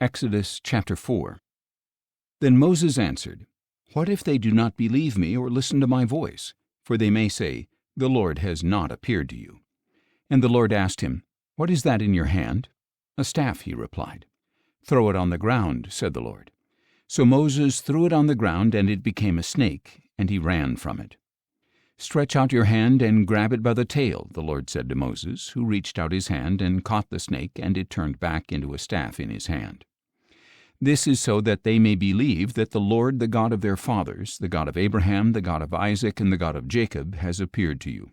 Exodus chapter 4. Then Moses answered, What if they do not believe me or listen to my voice? For they may say, The Lord has not appeared to you. And the Lord asked him, What is that in your hand? A staff, he replied. Throw it on the ground, said the Lord. So Moses threw it on the ground, and it became a snake, and he ran from it. Stretch out your hand and grab it by the tail, the Lord said to Moses, who reached out his hand and caught the snake, and it turned back into a staff in his hand. This is so that they may believe that the Lord, the God of their fathers, the God of Abraham, the God of Isaac, and the God of Jacob, has appeared to you.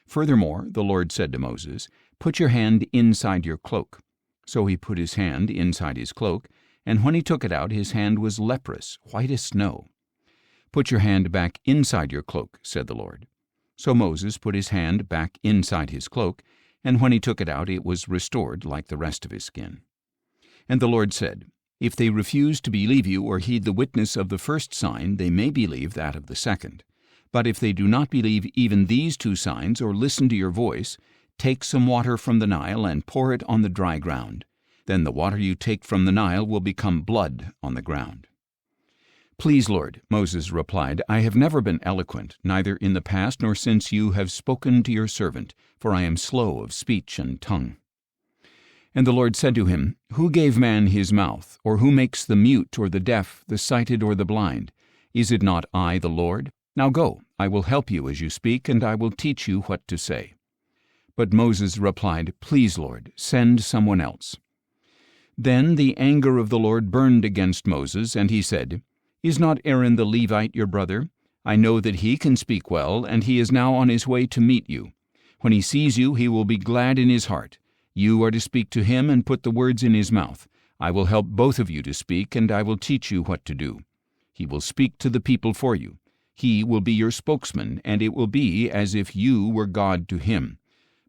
Furthermore, the Lord said to Moses, Put your hand inside your cloak. So he put his hand inside his cloak, and when he took it out, his hand was leprous, white as snow. Put your hand back inside your cloak, said the Lord. So Moses put his hand back inside his cloak, and when he took it out, it was restored like the rest of his skin. And the Lord said, If they refuse to believe you or heed the witness of the first sign, they may believe that of the second. But if they do not believe even these two signs or listen to your voice, take some water from the Nile and pour it on the dry ground. Then the water you take from the Nile will become blood on the ground. Please, Lord, Moses replied, I have never been eloquent, neither in the past nor since you have spoken to your servant, for I am slow of speech and tongue. And the Lord said to him, Who gave man his mouth, or who makes the mute or the deaf, the sighted or the blind? Is it not I, the Lord? Now go, I will help you as you speak, and I will teach you what to say. But Moses replied, Please, Lord, send someone else. Then the anger of the Lord burned against Moses, and he said, Is not Aaron the Levite your brother? I know that he can speak well, and he is now on his way to meet you. When he sees you, he will be glad in his heart. You are to speak to him and put the words in his mouth. I will help both of you to speak, and I will teach you what to do. He will speak to the people for you. He will be your spokesman, and it will be as if you were God to him.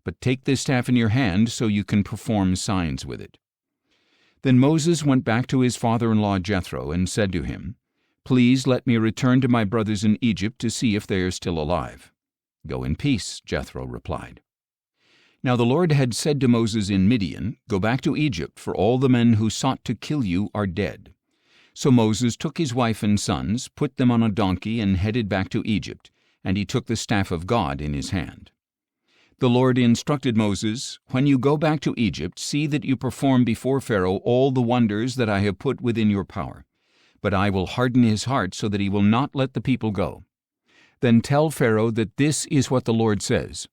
But take this staff in your hand so you can perform signs with it. Then Moses went back to his father-in-law Jethro and said to him, Please let me return to my brothers in Egypt to see if they are still alive. Go in peace, Jethro replied. Now the Lord had said to Moses in Midian, Go back to Egypt, for all the men who sought to kill you are dead. So Moses took his wife and sons, put them on a donkey, and headed back to Egypt, and he took the staff of God in his hand. The Lord instructed Moses, When you go back to Egypt, see that you perform before Pharaoh all the wonders that I have put within your power. But I will harden his heart so that he will not let the people go. Then tell Pharaoh that this is what the Lord says,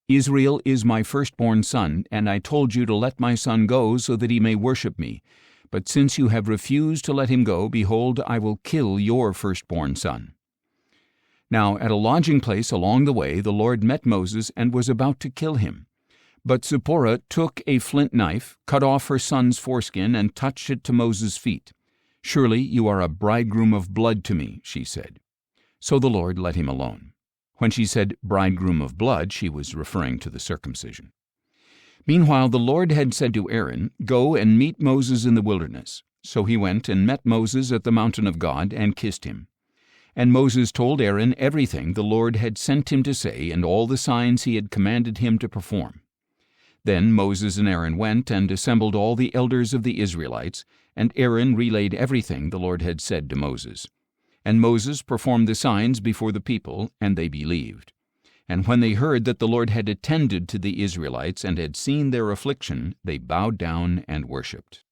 Israel is my firstborn son, and I told you to let my son go so that he may worship me. But since you have refused to let him go, behold, I will kill your firstborn son. Now at a lodging place along the way the Lord met Moses and was about to kill him. But Zipporah took a flint knife, cut off her son's foreskin, and touched it to Moses' feet. Surely you are a bridegroom of blood to me, she said. So the Lord let him alone. When she said bridegroom of blood, she was referring to the circumcision. Meanwhile the Lord had said to Aaron, Go and meet Moses in the wilderness. So he went and met Moses at the mountain of God and kissed him. And Moses told Aaron everything the Lord had sent him to say and all the signs he had commanded him to perform. Then Moses and Aaron went and assembled all the elders of the Israelites, and Aaron relayed everything the Lord had said to Moses. And Moses performed the signs before the people, and they believed. And when they heard that the Lord had attended to the Israelites and had seen their affliction, they bowed down and worshipped.